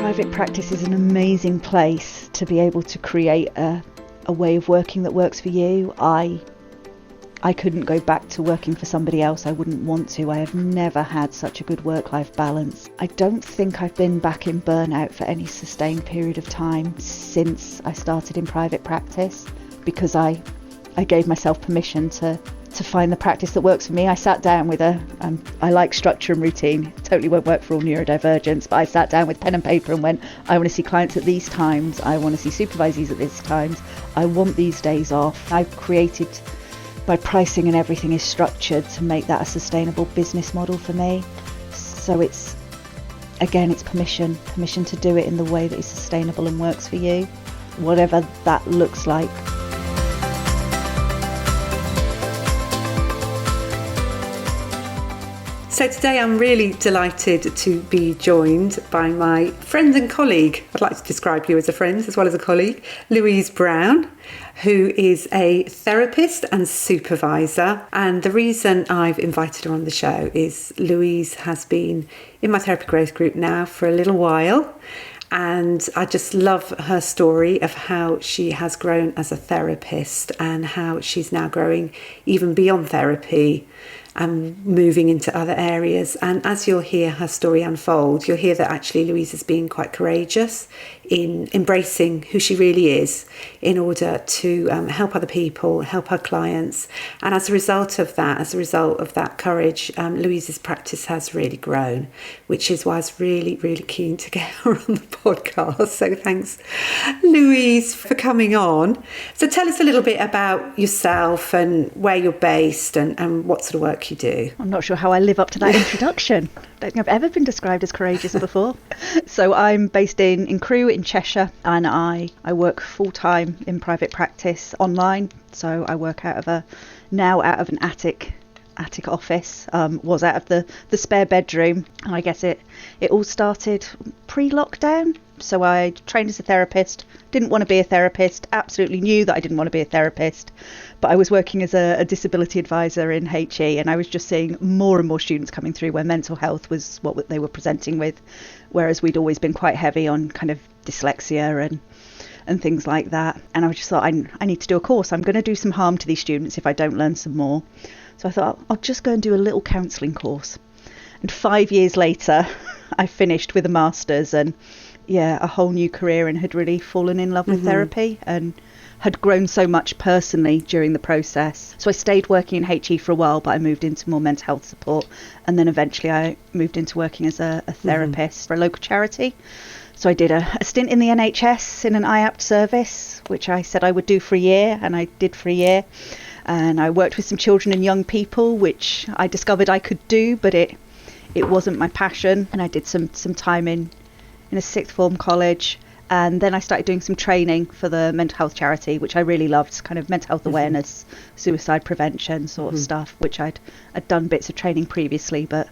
Private practice is an amazing place to be able to create a way of working that works for you. I couldn't go back to working for somebody else. I wouldn't want to. I have never had such a good work-life balance. I don't think I've been back in burnout for any sustained period of time since I started in private practice, because I gave myself permission to find the practice that works for me. I sat down with I like structure and routine. It totally won't work for all neurodivergents, but I sat down with pen and paper and went, I want to see clients at these times. I want to see supervisees at these times. I want these days off. I've created, by pricing and everything is structured to make that a sustainable business model for me. So it's permission to do it in the way that is sustainable and works for you, whatever that looks like. So today I'm really delighted to be joined by my friend and colleague. I'd like to describe you as a friend as well as a colleague, Louise Brown, who is a therapist and supervisor. And the reason I've invited her on the show is Louise has been in my therapy growth group now for a little while. And I just love her story of how she has grown as a therapist and how she's now growing even beyond therapy and moving into other areas. And as you'll hear her story unfold, you'll hear that actually Louise has been quite courageous in embracing who she really is in order to help other people, help her clients. And as a result of that courage, Louise's practice has really grown, which is why I was really, really keen to get her on the podcast. So thanks, Louise, for coming on. So tell us a little bit about yourself and where you're based and what sort of work you do. I'm not sure how I live up to that introduction. I don't think I've ever been described as courageous before. So I'm based in Crewe in Cheshire, and I work full-time in private practice online. So I work out of an attic office, was out of the spare bedroom. And I guess it all started pre-lockdown. So I trained as a therapist, didn't want to be a therapist, absolutely knew that I didn't want to be a therapist, but I was working as a disability advisor in HE, and I was just seeing more and more students coming through where mental health was what they were presenting with, whereas we'd always been quite heavy on kind of dyslexia and things like that. And I just thought, I need to do a course. I'm going to do some harm to these students if I don't learn some more. So I thought, I'll just go and do a little counselling course. And 5 years later, I finished with a master's and a whole new career, and had really fallen in love with therapy and had grown so much personally during the process. So I stayed working in HE for a while, but I moved into more mental health support, and then eventually I moved into working as a therapist for a local charity. So I did a stint in the NHS in an IAPT service, which I said I would do for a year, and I did for a year. And I worked with some children and young people, which I discovered I could do, but it wasn't my passion. And I did some time in a sixth form college, and then I started doing some training for the mental health charity, which I really loved, kind of mental health awareness, suicide prevention sort of stuff, which I'd done bits of training previously, but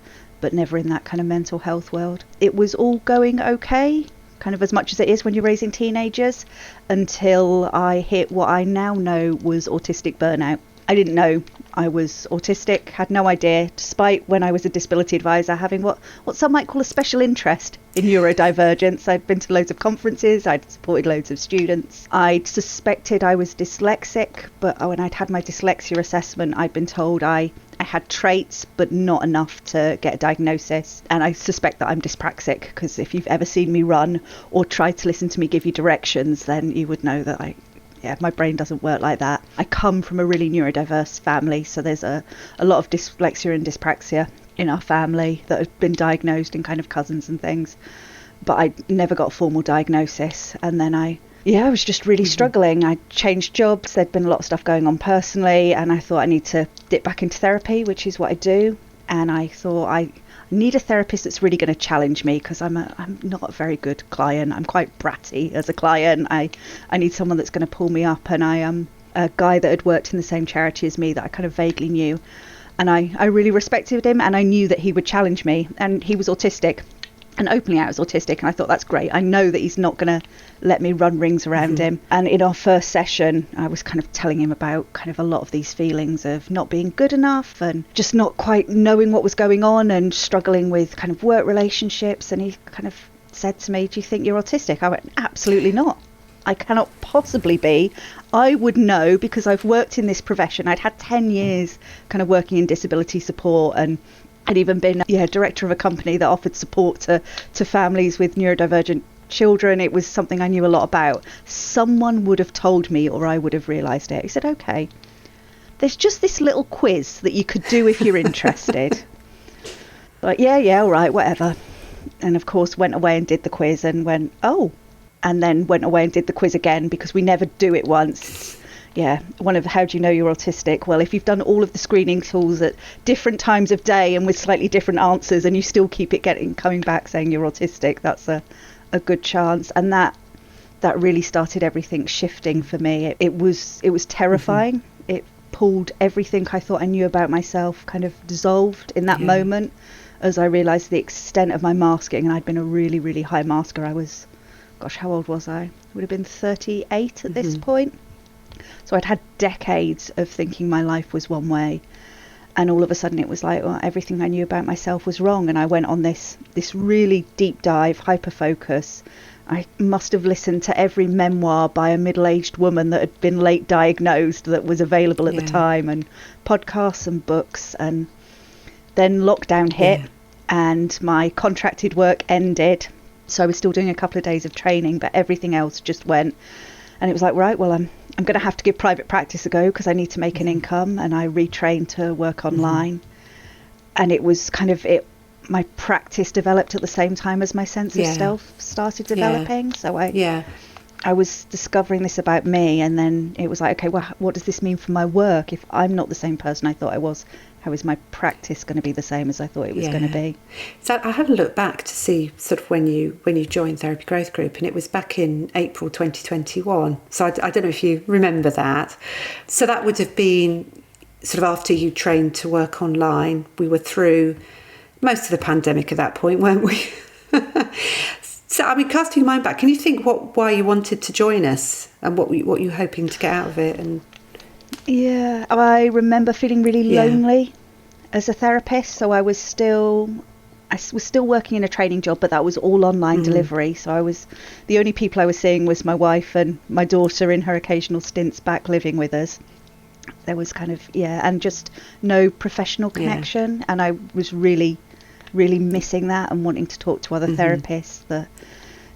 never in that kind of mental health world. It was all going okay, kind of as much as it is when you're raising teenagers, until I hit what I now know was autistic burnout. I didn't know I was autistic, had no idea, despite when I was a disability advisor having what some might call a special interest in neurodivergence. I'd been to loads of conferences, I'd supported loads of students. I'd suspected I was dyslexic, but when I'd had my dyslexia assessment, I'd been told I had traits, but not enough to get a diagnosis. And I suspect that I'm dyspraxic, because if you've ever seen me run or tried to listen to me give you directions, then you would know that my brain doesn't work like that. I come from a really neurodiverse family, so there's a lot of dyslexia and dyspraxia in our family that have been diagnosed in kind of cousins and things. But I never got a formal diagnosis. And then I was just really struggling. I changed jobs. There'd been a lot of stuff going on personally, and I thought I need to dip back into therapy, which is what I do. And I thought I need a therapist that's really going to challenge me, because I'm not a very good client. I'm quite bratty as a client. I need someone that's going to pull me up. And I am a guy that had worked in the same charity as me that I kind of vaguely knew. And I really respected him, and I knew that he would challenge me. And he was autistic, and openly out as autistic. And I thought, that's great. I know that he's not going to let me run rings around him. And in our first session, I was kind of telling him about kind of a lot of these feelings of not being good enough and just not quite knowing what was going on and struggling with kind of work relationships. And he kind of said to me, "Do you think you're autistic?" I went, "Absolutely not. I cannot possibly be. I would know because I've worked in this profession. I'd had 10 years kind of working in disability support, and I'd even been director of a company that offered support to families with neurodivergent children. It was something I knew a lot about. Someone would have told me, or I would have realised it." He said, "Okay, there's just this little quiz that you could do if you're interested." Like, yeah, all right, whatever. And of course went away and did the quiz and went, "Oh," and then went away and did the quiz again, because we never do it once. One of the, how do you know you're autistic? Well, if you've done all of the screening tools at different times of day and with slightly different answers, and you still keep it coming back saying you're autistic, that's a good chance. And that really started everything shifting for me. It was terrifying. It pulled everything I thought I knew about myself, kind of dissolved in that moment, as I realised the extent of my masking. And I'd been a really, really high masker. I was, gosh, how old was I? Would have been 38 at this point. So I'd had decades of thinking my life was one way, and all of a sudden it was like, well, everything I knew about myself was wrong. And I went on this really deep dive, hyper focus. I must have listened to every memoir by a middle-aged woman that had been late diagnosed that was available at the time, and podcasts and books. And then lockdown hit and my contracted work ended. So I was still doing a couple of days of training, but everything else just went. And it was like, right, well, I'm going to have to give private practice a go because I need to make an income. And I retrained to work online. And it was kind of my practice developed at the same time as my sense of self started developing. So I was discovering this about me, and then it was like, okay, well, what does this mean for my work? If I'm not the same person I thought I was, how is my practice going to be the same as I thought it was going to be? So I had a look back to see sort of when you joined Therapy Growth Group, and it was back in April 2021. So I don't know if you remember that. So that would have been sort of after you trained to work online. We were through most of the pandemic at that point, weren't we? So, I mean, casting your mind back, can you think why you wanted to join us and what you're hoping to get out of it? And I remember feeling really lonely as a therapist. So I was still working in a training job, but that was all online delivery. So the only people I was seeing was my wife and my daughter in her occasional stints back living with us. There was kind of, and just no professional connection. And I was really, really missing that and wanting to talk to other therapists.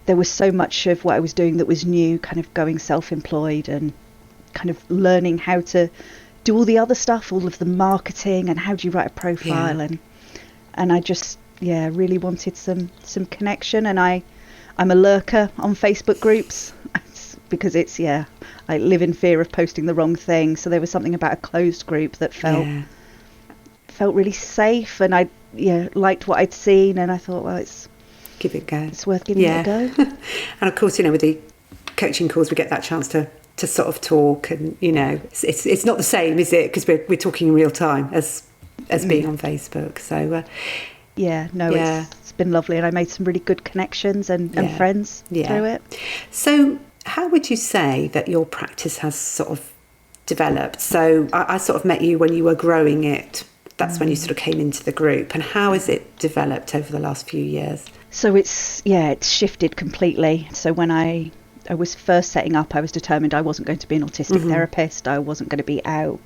There was so much of what I was doing that was new, kind of going self-employed and kind of learning how to do all the other stuff, all of the marketing and how do you write a profile. And I just, really wanted some connection. And I'm a lurker on Facebook groups because it's, I live in fear of posting the wrong thing. So there was something about a closed group that felt really safe, and I liked what I'd seen, and I thought, well, give it a go. It's worth giving it a go. And of course, with the coaching calls, we get that chance to sort of talk, and it's not the same, is it? Because we're talking in real time as being on Facebook. So it's been lovely, and I made some really good connections and friends through it. So how would you say that your practice has sort of developed? So I sort of met you when you were growing it. That's when you sort of came into the group. And how has it developed over the last few years? So it's shifted completely. So when I was first setting up, I was determined I wasn't going to be an autistic therapist. I wasn't going to be out.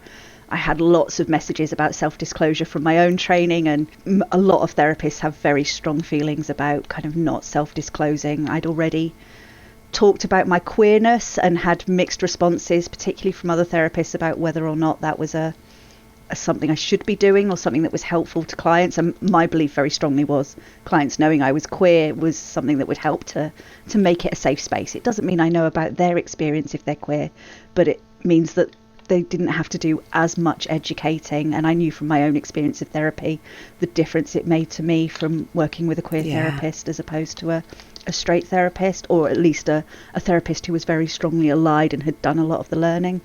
I had lots of messages about self-disclosure from my own training, and a lot of therapists have very strong feelings about kind of not self-disclosing. I'd already talked about my queerness and had mixed responses, particularly from other therapists, about whether or not that was something I should be doing or something that was helpful to clients. And my belief very strongly was clients knowing I was queer was something that would help to make it a safe space. It doesn't mean I know about their experience if they're queer, but it means that they didn't have to do as much educating. And I knew from my own experience of therapy the difference it made to me from working with a queer therapist as opposed to a straight therapist, or at least a therapist who was very strongly allied and had done a lot of the learning.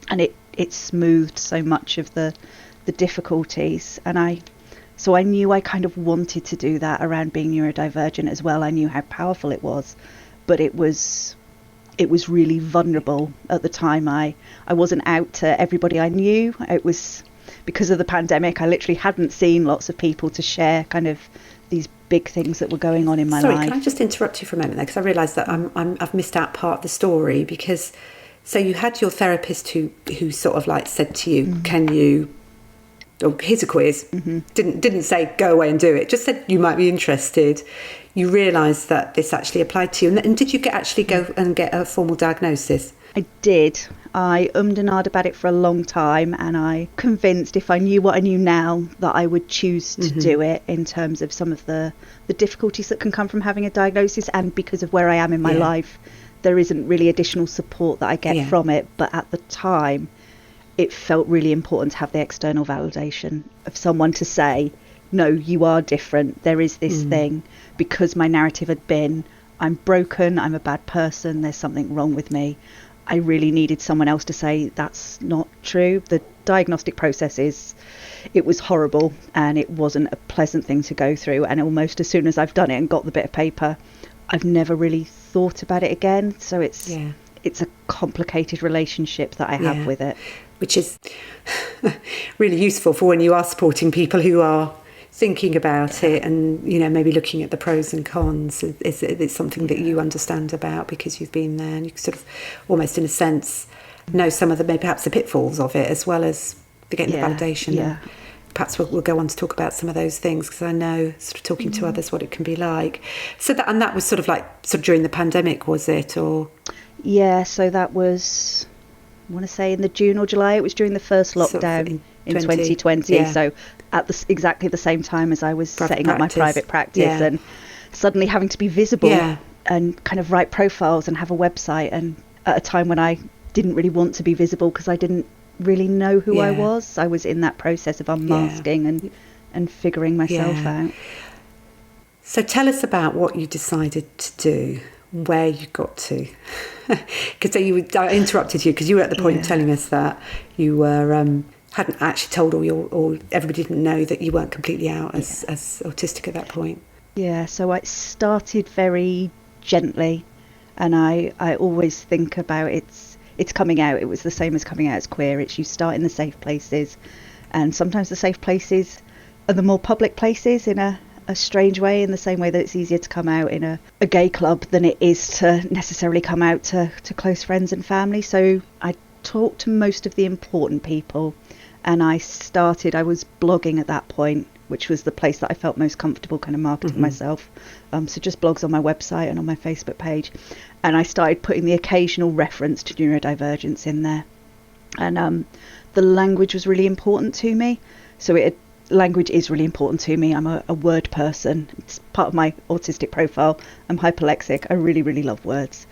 And it smoothed so much of the difficulties. And I knew I kind of wanted to do that around being neurodivergent as well. I knew how powerful it was, but it was really vulnerable at the time. I wasn't out to everybody I knew. It was because of the pandemic. I literally hadn't seen lots of people to share kind of these big things that were going on in my Sorry, life. can I just interrupt you for a moment there? Because I realise that I've missed out part of the story. Because so you had your therapist who sort of like said to you, can you, or here's a quiz. Didn't say go away and do it, just said you might be interested. You realised that this actually applied to you. And did you actually go and get a formal diagnosis? I did. I ummed and ahed about it for a long time, and I convinced, if I knew what I knew now, that I would choose to do it, in terms of some of the difficulties that can come from having a diagnosis, and because of where I am in my life, there isn't really additional support that I get from it. But at the time, it felt really important to have the external validation of someone to say, no, you are different, there is this thing, because my narrative had been, I'm broken, I'm a bad person, there's something wrong with me. I really needed someone else to say that's not true. The diagnostic process it was horrible, and it wasn't a pleasant thing to go through. And almost as soon as I've done it and got the bit of paper, I've never really thought about it again. So it's a complicated relationship that I have with it. Which is really useful for when you are supporting people who are thinking about it, and maybe looking at the pros and cons. It's something that you understand about because you've been there, and you sort of almost in a sense know some of the maybe perhaps the pitfalls of it, as well as getting the validation. And perhaps we'll go on to talk about some of those things, because I know sort of talking to others what it can be like. So that was sort of during the pandemic, was it? Or so that was, I want to say in the June or July. It was during the first lockdown in 2020. So at exactly the same time as I was setting up my private practice, and suddenly having to be visible and kind of write profiles and have a website, and at a time when I didn't really want to be visible because I didn't really know who I was. I was in that process of unmasking and figuring myself out. So tell us about what you decided to do, where you got to. Because I interrupted you because you were at the point of telling us that you were hadn't actually told or everybody didn't know that you weren't completely out as autistic at that point. So I started very gently, and I always think about it's coming out. It was the same as coming out as queer. It's you start in the safe places, and sometimes the safe places are the more public places in a strange way, in the same way that it's easier to come out in a gay club than it is to necessarily come out to close friends and family. So I talked to most of the important people, and I was blogging at that point, which was the place that I felt most comfortable kind of marketing myself. So just blogs on my website and on my Facebook page. And I started putting the occasional reference to neurodivergence in there. And the language was really important to me. So language is really important to me. I'm a word person. It's part of my autistic profile. I'm hyperlexic. I really, really love words.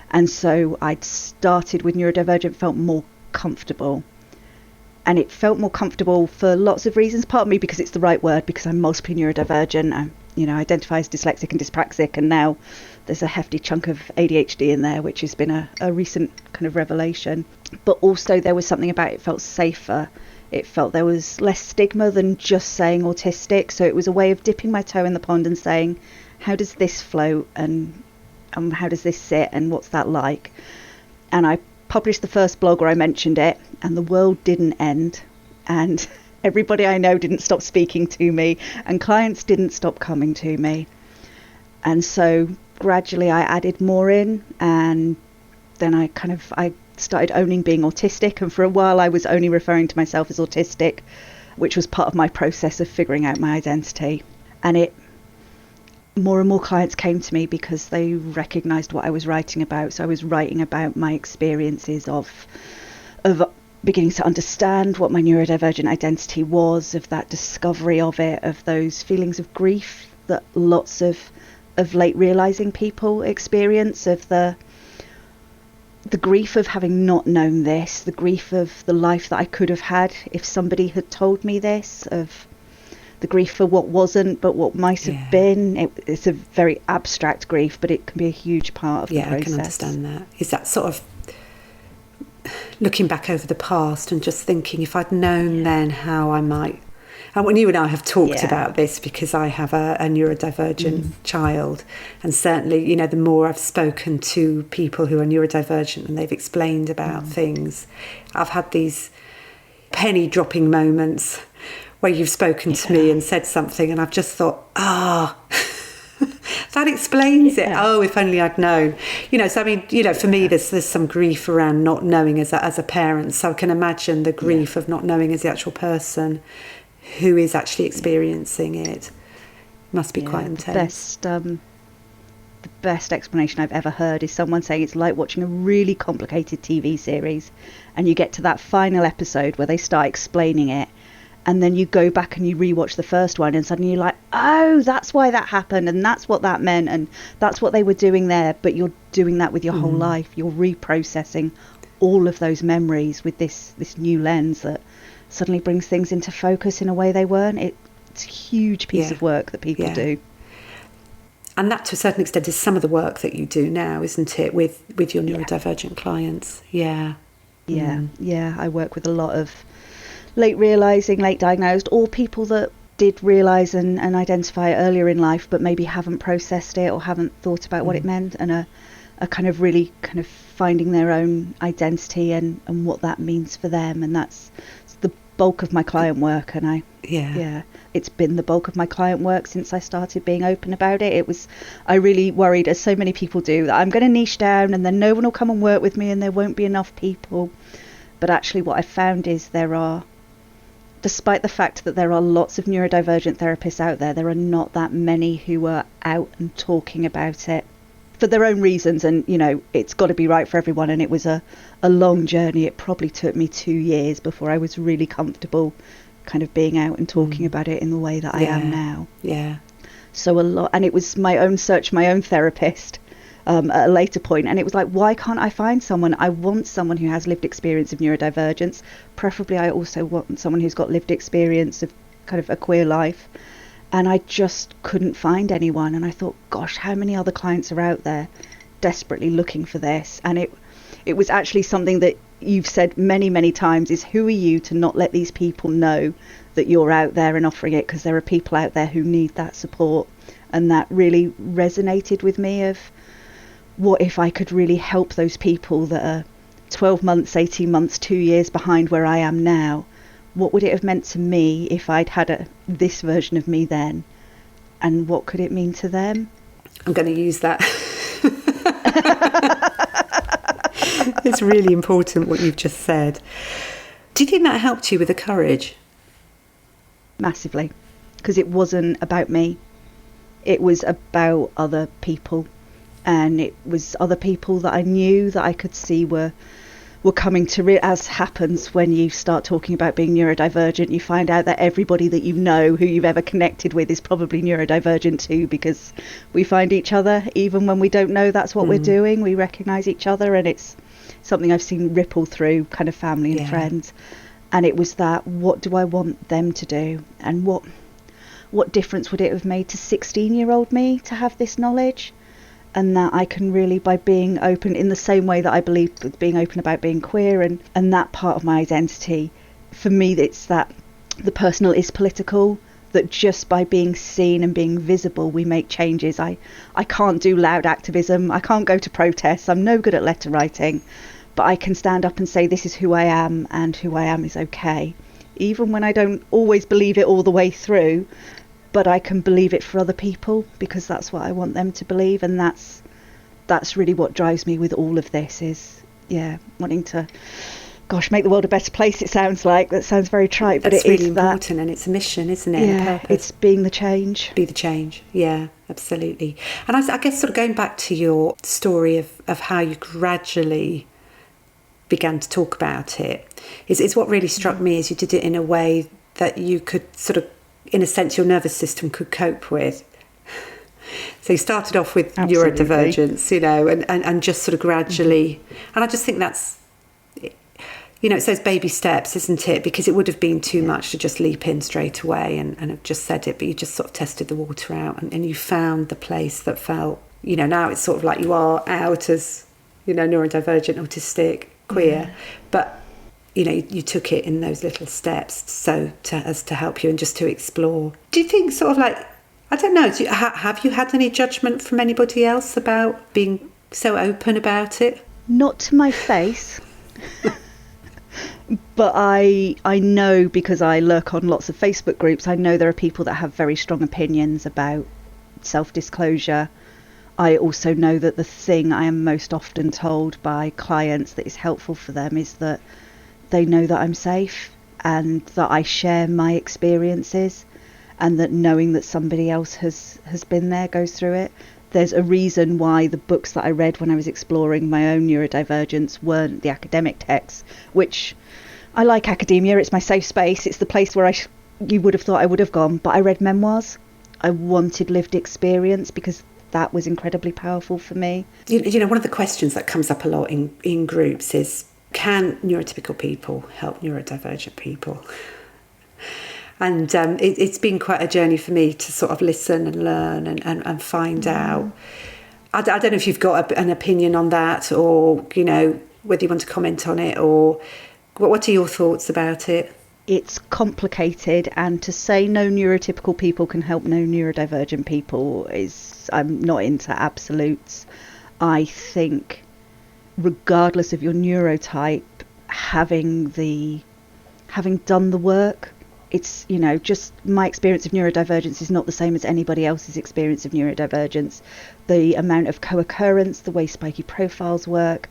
And so I'd started with neurodivergent, felt more comfortable. And it felt more comfortable for lots of reasons. Part of me because it's the right word, because I'm multiply neurodivergent. I identify as dyslexic and dyspraxic, and now there's a hefty chunk of ADHD in there, which has been a recent kind of revelation. But also there was something about it felt safer. It felt there was less stigma than just saying autistic. So it was a way of dipping my toe in the pond and saying, how does this float, and how does this sit, and what's that like? And I published the first blog where I mentioned it, and the world didn't end, and everybody I know didn't stop speaking to me, and clients didn't stop coming to me. And so gradually I added more in, and then I started owning being autistic, and for a while I was only referring to myself as autistic, which was part of my process of figuring out my identity. And more and more clients came to me because they recognised what I was writing about. So I was writing about my experiences of beginning to understand what my neurodivergent identity was, of that discovery of it, of those feelings of grief that lots of late realising people experience, of the grief of having not known this, the grief of the life that I could have had if somebody had told me this, of the grief for what wasn't but what might have been. It's a very abstract grief, but it can be a huge part of the process. I can understand that. Is that sort of looking back over the past and just thinking, if I'd known then how I might... And when you and I have talked about this, because I have a neurodivergent child, and certainly, the more I've spoken to people who are neurodivergent and they've explained about things, I've had these penny dropping moments where you've spoken to me and said something and I've just thought, that explains it. Oh, if only I'd known. So I mean, for me, there's some grief around not knowing as a parent. So I can imagine the grief of not knowing as the actual person who is actually experiencing it. Must be quite intense. The best explanation I've ever heard is someone saying it's like watching a really complicated TV series, and you get to that final episode where they start explaining it, and then you go back and you rewatch the first one, and suddenly you're like, oh, that's why that happened, and that's what that meant, and that's what they were doing there. But you're doing that with your whole life. You're reprocessing all of those memories with this new lens that suddenly brings things into focus in a way they weren't. It's a huge piece of work that people do. And that, to a certain extent, is some of the work that you do now, isn't it, with your neurodivergent clients? Yeah. I work with a lot of late realising, late diagnosed, or people that did realise and identify earlier in life, but maybe haven't processed it or haven't thought about what it meant, and are kind of really kind of finding their own identity and what that means for them. And that's the bulk of my client work. And it's been the bulk of my client work since I started being open about it. I really worried, as so many people do, that I'm going to niche down and then no one will come and work with me and there won't be enough people. But actually what I found is despite the fact that there are lots of neurodivergent therapists out there, there are not that many who are out and talking about it for their own reasons. And, it's got to be right for everyone. And it was a long journey. It probably took me 2 years before I was really comfortable kind of being out and talking about it in the way that I am now. Yeah. So and it was my own search, my own therapist at a later point. And it was like, why can't I find someone? I want someone who has lived experience of neurodivergence. Preferably, I also want someone who's got lived experience of kind of a queer life. And I just couldn't find anyone. And I thought, gosh, how many other clients are out there desperately looking for this? And it was actually something that you've said many, many times, is who are you to not let these people know that you're out there and offering it? Because there are people out there who need that support. And that really resonated with me of, what if I could really help those people that are 12 months, 18 months, 2 years behind where I am now? What would it have meant to me if I'd had this version of me then? And what could it mean to them? I'm going to use that. It's really important what you've just said. Do you think that helped you with the courage? Massively, because it wasn't about me. It was about other people, and it was other people that I knew that I could see were coming to as happens when you start talking about being neurodivergent. You find out that everybody that you know who you've ever connected with is probably neurodivergent too, because we find each other even when we don't know that's what we're doing. We recognise each other, and it's something I've seen ripple through kind of family and friends. And it was that, what do I want them to do? And what difference would it have made to 16-year-old me to have this knowledge? And that I can really, by being open in the same way that I believe with being open about being queer and that part of my identity, for me it's that the personal is political, that just by being seen and being visible we make changes. I can't do loud activism, I can't go to protests, I'm no good at letter writing, but I can stand up and say this is who I am, and who I am is okay, even when I don't always believe it all the way through. But I can believe it for other people because that's what I want them to believe. And that's really what drives me with all of this, is wanting to, make the world a better place. It sounds like that sounds very trite, but that's it really is important, and it's a mission, isn't it? Yeah, a purpose. it's being the change. Be the change. Yeah, absolutely. And I guess sort of going back to your story of how you gradually began to talk about it, is what really struck me is you did it in a way that you could sort of, in a sense, your nervous system could cope with. So you started off with neurodivergence, and just sort of gradually, and I just think that's, it's those baby steps, isn't it? Because it would have been too much to just leap in straight away and have just said it, but you just sort of tested the water out and you found the place that felt, now it's sort of like you are out as, neurodivergent, autistic, queer, but you took it in those little steps as to help you and just to explore. Do you think sort of like, I don't know, have you had any judgment from anybody else about being so open about it? Not to my face. But I know, because I lurk on lots of Facebook groups, I know there are people that have very strong opinions about self-disclosure. I also know that the thing I am most often told by clients that is helpful for them is that they know that I'm safe and that I share my experiences, and that knowing that somebody else has been there, goes through it. There's a reason why the books that I read when I was exploring my own neurodivergence weren't the academic texts, which I like academia, it's my safe space, it's the place where you would have thought I would have gone, but I read memoirs. I wanted lived experience because that was incredibly powerful for me. You know, one of the questions that comes up a lot in groups is, can neurotypical people help neurodivergent people? And it's been quite a journey for me to sort of listen and learn and find out. I don't know if you've got an opinion on that, or, you know, whether you want to comment on it, or what are your thoughts about it? It's complicated, and to say no neurotypical people can help no neurodivergent people I'm not into absolutes. I think regardless of your neurotype, having done the work, it's, you know, just my experience of neurodivergence is not the same as anybody else's experience of neurodivergence. The amount of co-occurrence, the way spiky profiles work,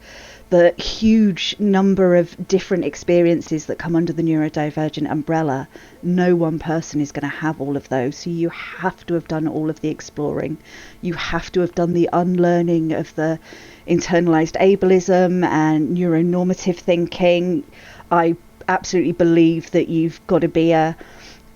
the huge number of different experiences that come under the neurodivergent umbrella, no one person is going to have all of those. So you have to have done all of the exploring. You have to have done the unlearning of the internalized ableism and neuronormative thinking. I absolutely believe that you've got to be an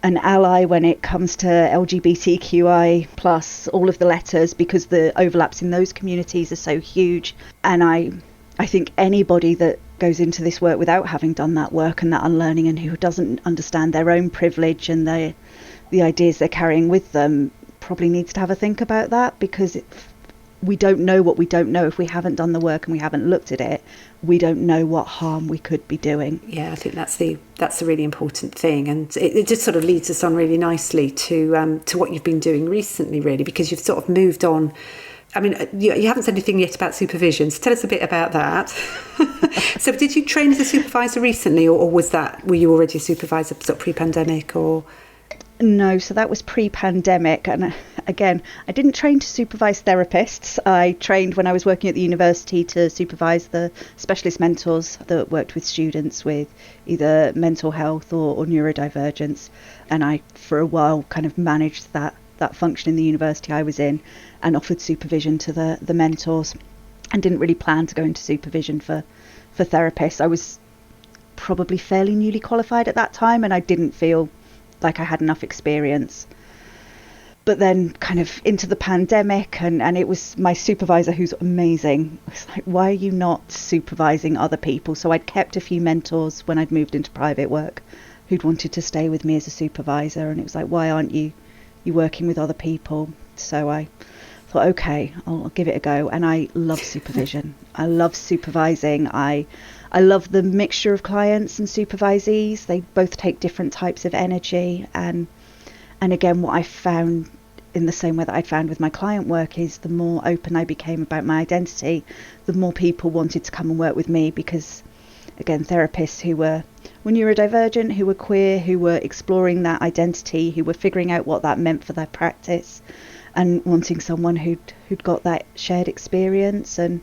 ally when it comes to LGBTQI plus, all of the letters, because the overlaps in those communities are so huge. And I think anybody that goes into this work without having done that work and that unlearning, and who doesn't understand their own privilege and the ideas they're carrying with them, probably needs to have a think about that, because we don't know what we don't know. If we haven't done the work and we haven't looked at it, we don't know what harm we could be doing. Yeah, I think that's the really important thing, and it just sort of leads us on really nicely to what you've been doing recently, really, because you've sort of moved on. I mean, you haven't said anything yet about supervision, so tell us a bit about that. So did you train as a supervisor recently, or were you already a supervisor sort of pre-pandemic, or...? No, so that was pre-pandemic, and again, I didn't train to supervise therapists. I trained when I was working at the university to supervise the specialist mentors that worked with students with either mental health or neurodivergence, and I, for a while, kind of managed that function in the university I was in and offered supervision to the mentors, and didn't really plan to go into supervision for therapists. I was probably fairly newly qualified at that time, and I didn't feel like I had enough experience. But then kind of into the pandemic, and it was my supervisor, who's amazing, was like, why are you not supervising other people? So I'd kept a few mentors when I'd moved into private work who'd wanted to stay with me as a supervisor, and it was like, why aren't you working with other people? So I thought, okay, I'll give it a go. And I love supervision. I love supervising. I love the mixture of clients and supervisees. They both take different types of energy. And again, what I found, in the same way that I'd found with my client work, is the more open I became about my identity, the more people wanted to come and work with me, because, again, therapists who were neurodivergent, who were queer, who were exploring that identity, who were figuring out what that meant for their practice, and wanting someone who'd got that shared experience and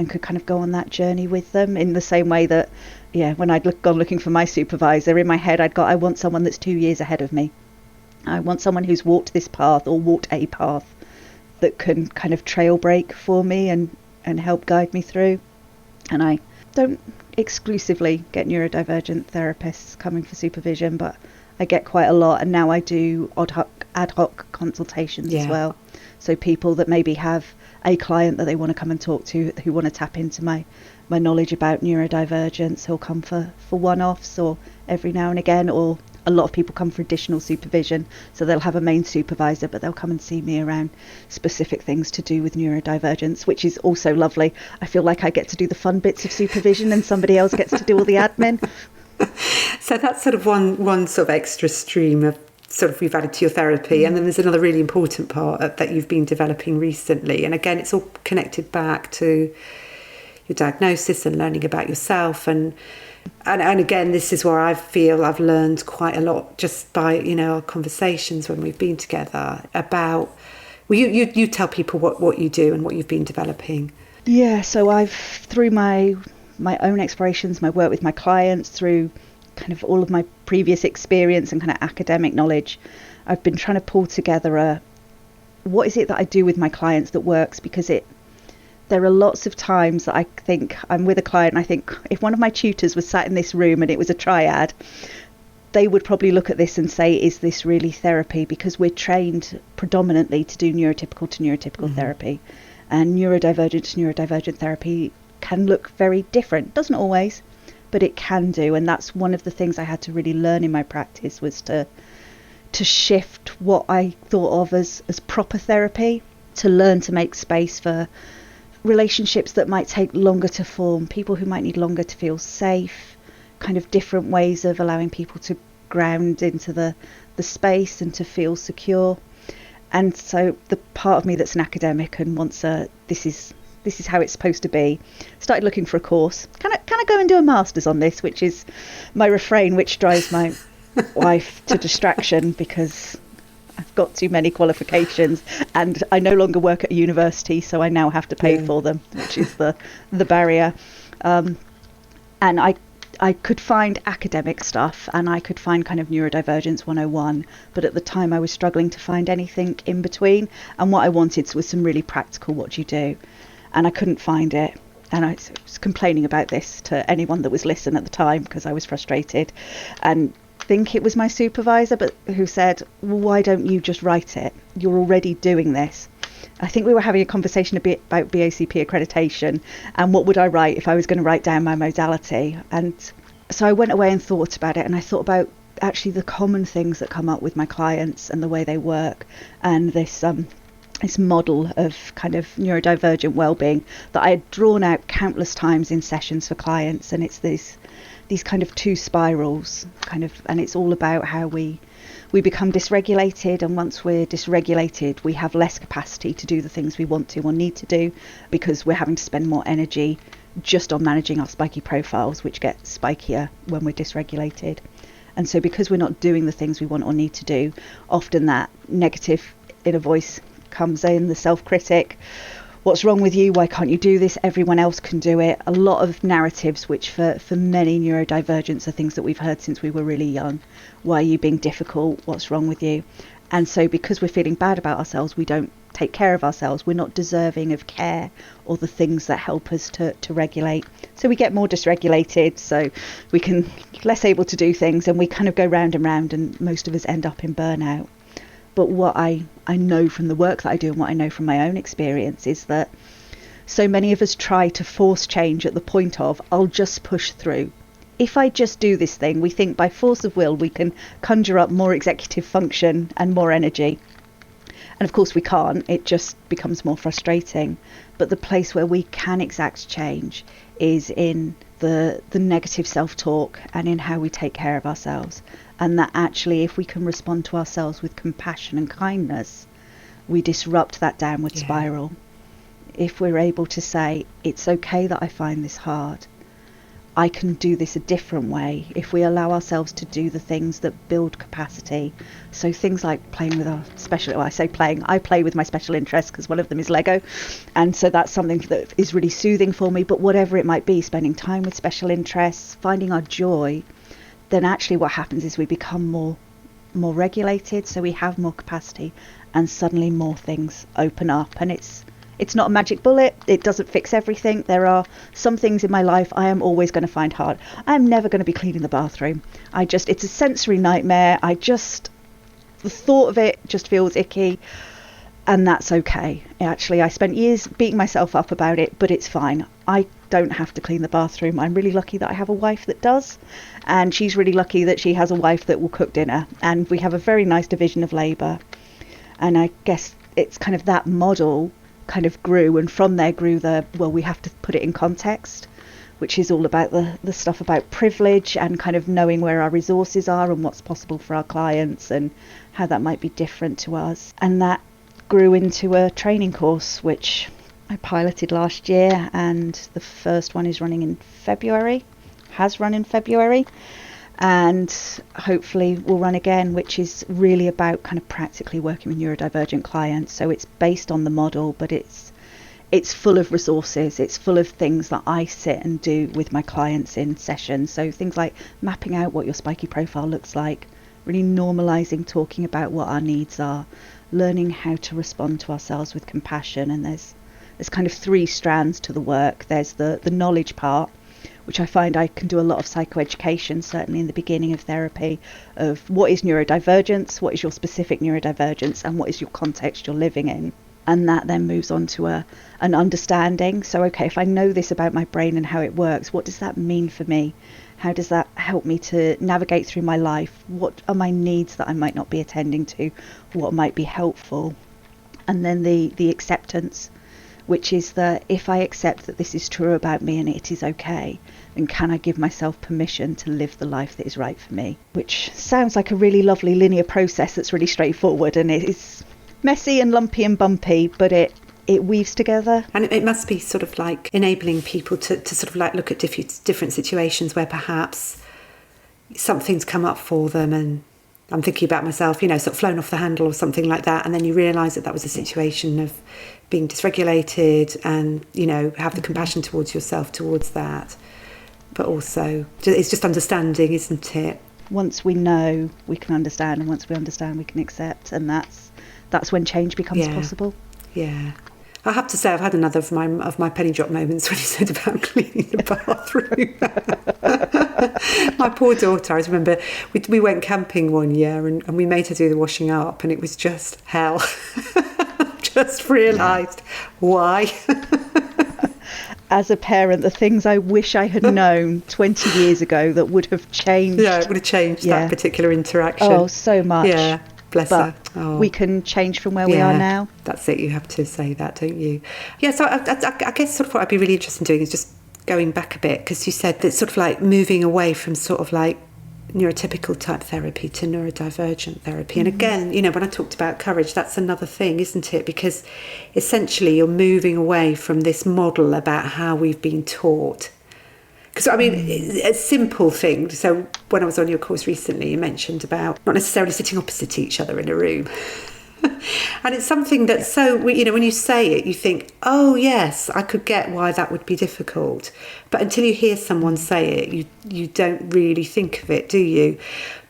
could kind of go on that journey with them, in the same way that, when I'd gone looking for my supervisor, in my head I want someone that's 2 years ahead of me. I want someone who's walked this path, or walked a path, that can kind of trail break for me and help guide me through. And I don't exclusively get neurodivergent therapists coming for supervision, but I get quite a lot, and now I do ad hoc consultations as well. So people that maybe have a client that they want to come and talk to, who want to tap into my knowledge about neurodivergence, who'll come for one-offs, or every now and again, or a lot of people come for additional supervision, so they'll have a main supervisor, but they'll come and see me around specific things to do with neurodivergence, which is also lovely. I feel like I get to do the fun bits of supervision and somebody else gets to do all the admin. So that's sort of one sort of extra stream of sort of you've added to your therapy. And then there's another really important part that you've been developing recently, and again, it's all connected back to your diagnosis and learning about yourself. And And again, this is where I feel I've learned quite a lot just by, our conversations when we've been together about, well, you tell people what you do and what you've been developing. Yeah, so I've, through my own explorations, my work with my clients, through kind of all of my previous experience and kind of academic knowledge, I've been trying to pull together what is it that I do with my clients that works, because there are lots of times that I think I'm with a client and I think if one of my tutors was sat in this room and it was a triad, they would probably look at this and say, is this really therapy? Because we're trained predominantly to do neurotypical to neurotypical therapy, and neurodivergent to neurodivergent therapy can look very different. Doesn't always, but it can do. And that's one of the things I had to really learn in my practice, was to shift what I thought of as proper therapy, to learn to make space for relationships that might take longer to form, people who might need longer to feel safe, kind of different ways of allowing people to ground into the space and to feel secure. And so the part of me that's an academic and wants this is how it's supposed to be, started looking for a course. Can I go and do a master's on this, which is my refrain, which drives my wife to distraction, because I've got too many qualifications and I no longer work at a university, so I now have to pay for them, which is the barrier. And I could find academic stuff and I could find kind of Neurodivergence 101, but at the time I was struggling to find anything in between, and what I wanted was some really practical what do you do, and I couldn't find it. And I was complaining about this to anyone that was listening at the time because I was frustrated, and think it was my supervisor, but who said, well, why don't you just write it? You're already doing this. I think we were having a conversation a bit about BACP accreditation and what would I write if I was going to write down my modality. And so I went away and thought about it, and I thought about actually the common things that come up with my clients and the way they work, and this model of kind of neurodivergent well-being that I had drawn out countless times in sessions for clients. And it's these kind of two spirals and it's all about how we become dysregulated, and once we're dysregulated we have less capacity to do the things we want to or need to do, because we're having to spend more energy just on managing our spiky profiles, which get spikier when we're dysregulated. And so because we're not doing the things we want or need to do, often that negative inner voice comes in, the self-critic. What's wrong with you? Why can't you do this? Everyone else can do it. A lot of narratives which for many neurodivergents are things that we've heard since we were really young. Why are you being difficult? What's wrong with you? And so because we're feeling bad about ourselves, we don't take care of ourselves. We're not deserving of care or the things that help us to regulate. So we get more dysregulated, so we can less able to do things, and we kind of go round and round, and most of us end up in burnout. But what I know from the work that I do and what I know from my own experience is that so many of us try to force change at the point of, I'll just push through. If I just do this thing, we think by force of will we can conjure up more executive function and more energy. And of course we can't, it just becomes more frustrating. But the place where we can exact change is in the negative self-talk and in how we take care of ourselves. And that actually, if we can respond to ourselves with compassion and kindness, we disrupt that downward spiral. If we're able to say, it's okay that I find this hard, I can do this a different way. If we allow ourselves to do the things that build capacity, so things like playing with our I play with my special interests because one of them is Lego, and so that's something that is really soothing for me. But whatever it might be, spending time with special interests, finding our joy, then actually what happens is we become more regulated, so we have more capacity, and suddenly more things open up. And it's not a magic bullet, it doesn't fix everything. There are some things in my life I am always going to find hard. I'm never going to be cleaning the bathroom. It's a sensory nightmare. The thought of it just feels icky, and that's okay. Actually, I spent years beating myself up about it, but it's fine. I don't have to clean the bathroom. I'm really lucky that I have a wife that does, and she's really lucky that she has a wife that will cook dinner, and we have a very nice division of labour. And I guess it's kind of that model kind of grew, and from there grew we have to put it in context, which is all about the stuff about privilege and kind of knowing where our resources are and what's possible for our clients and how that might be different to us. And that grew into a training course which I piloted last year, and the first one is running in February, has run in February, and hopefully will run again, which is really about kind of practically working with neurodivergent clients. So it's based on the model, but it's full of resources. It's full of things that I sit and do with my clients in sessions. So things like mapping out what your spiky profile looks like, really normalizing talking about what our needs are, learning how to respond to ourselves with compassion. And there's kind of 3 strands to the work. There's the knowledge part, which I find I can do a lot of psychoeducation, certainly in the beginning of therapy, of what is neurodivergence, what is your specific neurodivergence, and what is your context you're living in. And that then moves on to an understanding. So, okay, if I know this about my brain and how it works, what does that mean for me? How does that help me to navigate through my life? What are my needs that I might not be attending to? What might be helpful? And then the acceptance, which is that if I accept that this is true about me and it is okay, then can I give myself permission to live the life that is right for me? Which sounds like a really lovely linear process that's really straightforward, and it is messy and lumpy and bumpy, but it weaves together. And it must be sort of like enabling people to sort of like look at different situations where perhaps something's come up for them, and I'm thinking about myself, sort of flown off the handle or something like that, and then you realise that was a situation of being dysregulated, and have the compassion towards yourself towards that. But also it's just understanding, isn't it? Once we know, we can understand, and once we understand, we can accept, and that's when change becomes possible. Yeah. I have to say, I've had another of my penny drop moments when you said about cleaning the bathroom. My poor daughter, I remember we went camping one year and we made her do the washing up, and it was just hell. Just realised why. As a parent, the things I wish I had known 20 years ago that would have changed. Yeah, it would have changed that particular interaction. Oh, so much. Yeah. Bless her. Oh. We can change from where we are now. That's it. You have to say that, don't you? Yeah. So I guess sort of what I'd be really interested in doing is just going back a bit, because you said that sort of like moving away from sort of like neurotypical type therapy to neurodivergent therapy. And again, when I talked about courage, that's another thing, isn't it? Because essentially you're moving away from this model about how we've been taught. Because, a simple thing. So when I was on your course recently, you mentioned about not necessarily sitting opposite each other in a room. And it's something that when you say it, you think, oh, yes, I could get why that would be difficult. But until you hear someone say it, you don't really think of it, do you?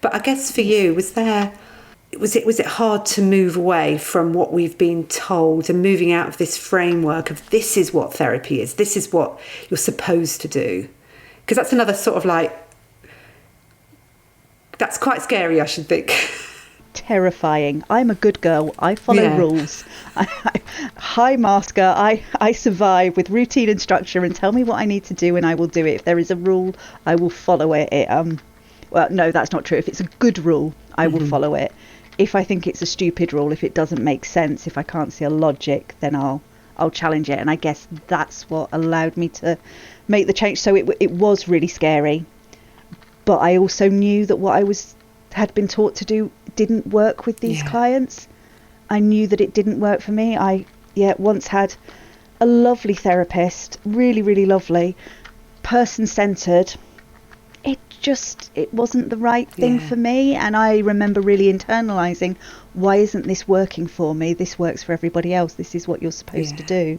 But I guess for you, was it hard to move away from what we've been told and moving out of this framework of this is what therapy is, this is what you're supposed to do? Because that's another sort of like, that's quite scary, I should think. Terrifying. I'm a good girl. I follow rules. High masker. I survive with routine and structure, and tell me what I need to do and I will do it. If there is a rule, I will follow it. Well, no, that's not true. If it's a good rule, I will follow it. If I think it's a stupid rule, if it doesn't make sense, if I can't see a logic, then I'll challenge it. And I guess that's what allowed me to make the change. So it was really scary, but I also knew that what I had been taught to do didn't work with these clients. I knew that it didn't work for me. I once had a lovely therapist, really, really lovely, person-centered. It wasn't the right thing for me. And I remember really internalizing, why isn't this working for me? This works for everybody else. This is what you're supposed to do.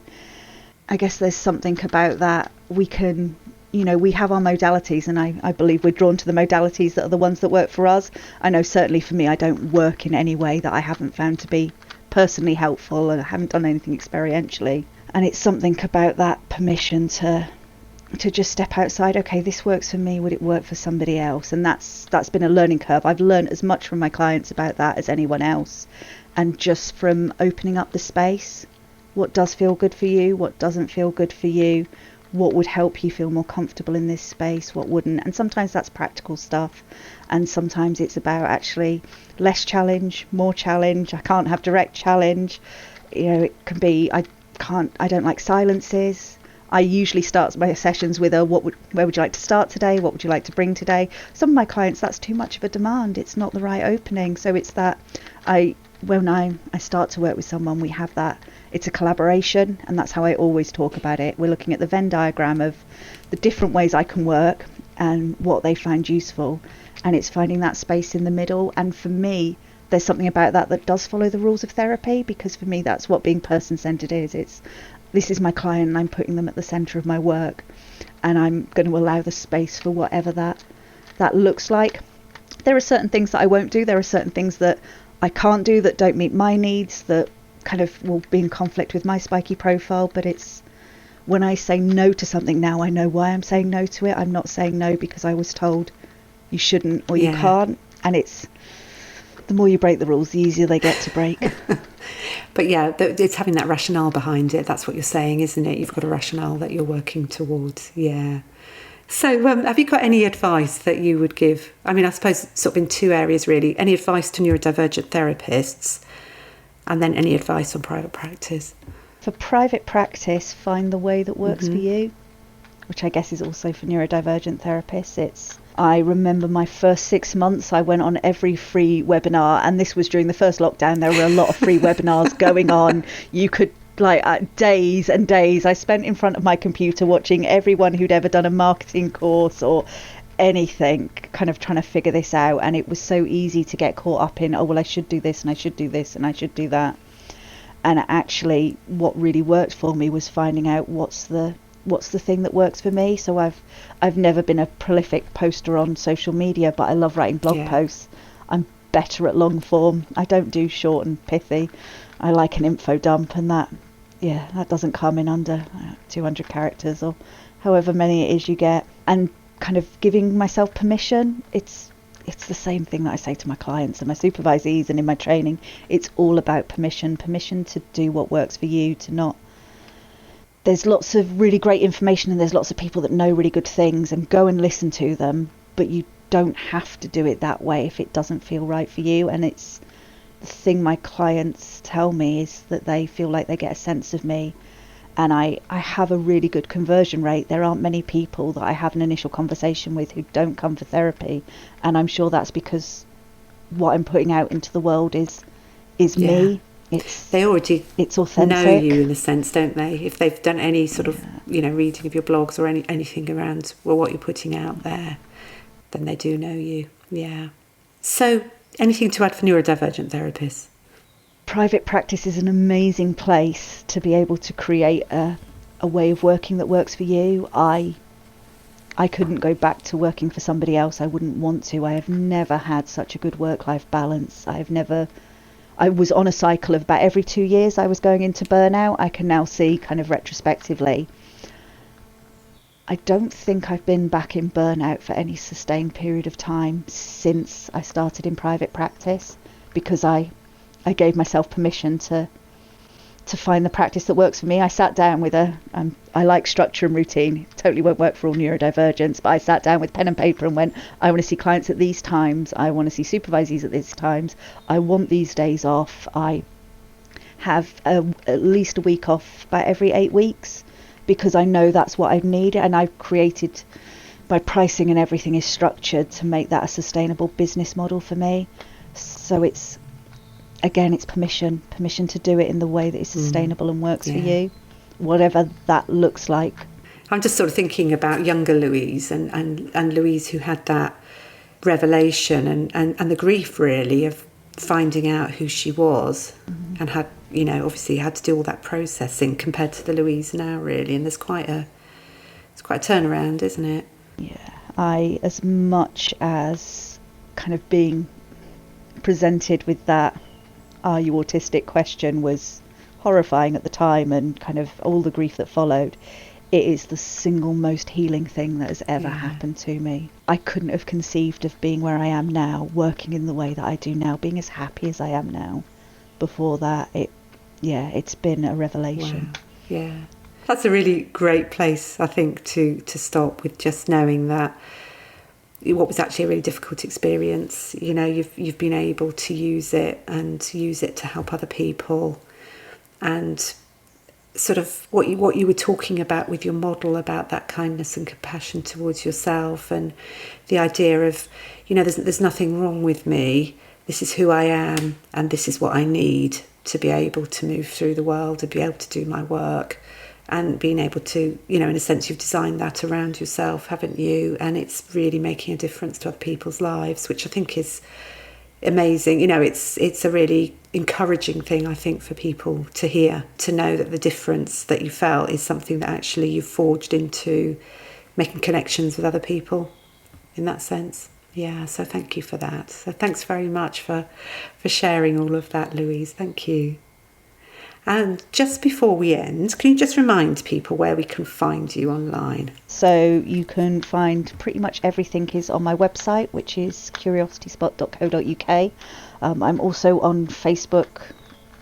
I guess there's something about that. We can, we have our modalities, and I believe we're drawn to the modalities that are the ones that work for us. I know certainly for me, I don't work in any way that I haven't found to be personally helpful, and I haven't done anything experientially. And it's something about that permission to just step outside. Okay, this works for me. Would it work for somebody else? And that's been a learning curve. I've learned as much from my clients about that as anyone else. And just from opening up the space, what does feel good for you? What doesn't feel good for you? What would help you feel more comfortable in this space? What wouldn't? And sometimes that's practical stuff. And sometimes it's about actually less challenge, more challenge. I can't have direct challenge. It can be, I don't like silences. I usually start my sessions with where would you like to start today? What would you like to bring today? Some of my clients, that's too much of a demand. It's not the right opening. So it's that when I start to work with someone, we have that. It's a collaboration, and that's how I always talk about it. We're looking at the Venn diagram of the different ways I can work, and what they find useful. And it's finding that space in the middle. And for me, there's something about that does follow the rules of therapy, because for me, that's what being person-centered is. It's, this is my client and I'm putting them at the center of my work, and I'm going to allow the space for whatever that looks like. There are certain things that I won't do. There are certain things that I can't do that don't meet my needs, that kind of will be in conflict with my spiky profile. But it's when I say no to something now, I know why I'm saying no to it. I'm not saying no because I was told you shouldn't or you can't. And it's, the more you break the rules, the easier they get to break. But yeah, it's having that rationale behind it. That's what you're saying, isn't it? You've got a rationale that you're working towards. Yeah. So have you got any advice that you would give? I mean, I suppose sort of in two areas, really. Any advice to neurodivergent therapists, and then any advice on private practice? For private practice, find the way that works for you, which I guess is also for neurodivergent therapists. I remember my first 6 months, I went on every free webinar, and this was during the first lockdown. There were a lot of free webinars going on. You could, days and days I spent in front of my computer watching everyone who'd ever done a marketing course or anything, kind of trying to figure this out. And it was so easy to get caught up in, oh, well, I should do this and I should do this and I should do that. And actually what really worked for me was finding out what's the thing that works for me. So I've never been a prolific poster on social media, but I love writing blog posts. I'm better at long form. I don't do short and pithy. I like an info dump, and that doesn't come in under 200 characters or however many it is you get. And kind of giving myself permission. It's the same thing that I say to my clients and my supervisees and in my training. It's all about permission to do what works for you, to not. There's lots of really great information and there's lots of people that know really good things, and go and listen to them, but you don't have to do it that way if it doesn't feel right for you. And it's the thing my clients tell me is that they feel like they get a sense of me, and I have a really good conversion rate. There aren't many people that I have an initial conversation with who don't come for therapy, and I'm sure that's because what I'm putting out into the world is me. It's authentic. Know you in a sense, don't they? If they've done any sort of reading of your blogs or anything around what you're putting out there, then they do know you. Yeah. So anything to add for neurodivergent therapists? Private practice is an amazing place to be able to create a way of working that works for you. I couldn't go back to working for somebody else. I wouldn't want to. I have never had such a good work-life balance. I was on a cycle of about every 2 years I was going into burnout. I can now see kind of retrospectively. I don't think I've been back in burnout for any sustained period of time since I started in private practice, because I gave myself permission to find the practice that works for me. I sat down with I like structure and routine. Totally won't work for all neurodivergents, but I sat down with pen and paper and went, I want to see clients at these times. I want to see supervisees at these times. I want these days off. I have at least a week off about every 8 weeks, because I know that's what I need. And I've created, my pricing and everything is structured to make that a sustainable business model for me. So it's permission to do it in the way that is sustainable and works for you, whatever that looks like. I'm just sort of thinking about younger Louise and Louise who had that revelation and the grief really of finding out who she was, and had, obviously had to do all that processing compared to the Louise now really. And it's quite a turnaround, isn't it? Yeah. As much as kind of being presented with that "are you autistic?" question was horrifying at the time, and kind of all the grief that followed, it is the single most healing thing that has ever happened to me. I couldn't have conceived of being where I am now, working in the way that I do now, being as happy as I am now. Before that, it's been a revelation. Wow. Yeah. That's a really great place, I think, to stop with, just knowing that what was actually a really difficult experience, you've been able to use it to help other people. And sort of what you were talking about with your model, about that kindness and compassion towards yourself, and the idea of, there's nothing wrong with me, this is who I am, and this is what I need to be able to move through the world, to be able to do my work, and being able to, in a sense, you've designed that around yourself, haven't you? And it's really making a difference to other people's lives, which I think is amazing. It's a really encouraging thing, I think, for people to hear, to know that the difference that you felt is something that actually you've forged into making connections with other people in that sense. Yeah, so thank you for that. So thanks very much for sharing all of that, Louise. Thank you. And just before we end, can you just remind people where we can find you online? So you can find pretty much everything is on my website, which is curiosityspot.co.uk. I'm also on Facebook.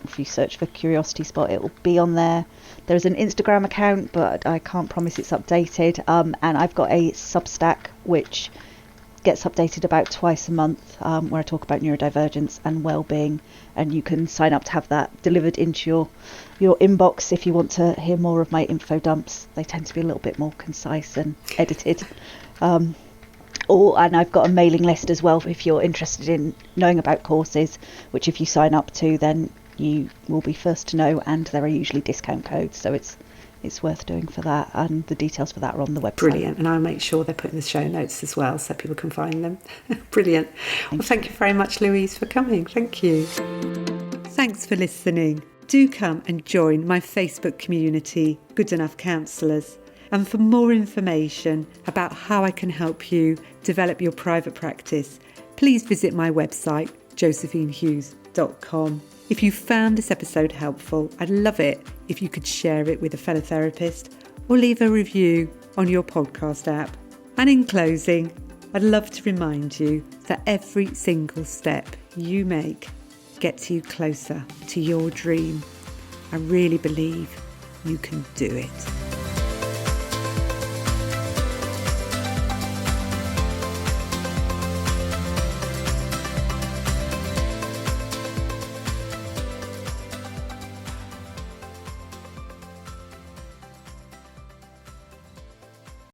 If you search for Curiosity Spot, it will be on there. There's an Instagram account, but I can't promise it's updated. And I've got a Substack, which gets updated about twice a month, where I talk about neurodivergence and well-being, and you can sign up to have that delivered into your inbox if you want to hear more of my info dumps. They tend to be a little bit more concise and edited. And I've got a mailing list as well if you're interested in knowing about courses, which if you sign up to, then you will be first to know, and there are usually discount codes, so it's worth doing for that, and the details for that are on the website. Brilliant, and I'll make sure they're put in the show notes as well so people can find them. Brilliant. Thank you very much, Louise, for coming. Thank you. Thanks for listening. Do come and join my Facebook community, Good Enough Counsellors. And for more information about how I can help you develop your private practice, please visit my website, josephinehughes.com. If you found this episode helpful, I'd love it if you could share it with a fellow therapist or leave a review on your podcast app. And in closing, I'd love to remind you that every single step you make gets you closer to your dream. I really believe you can do it.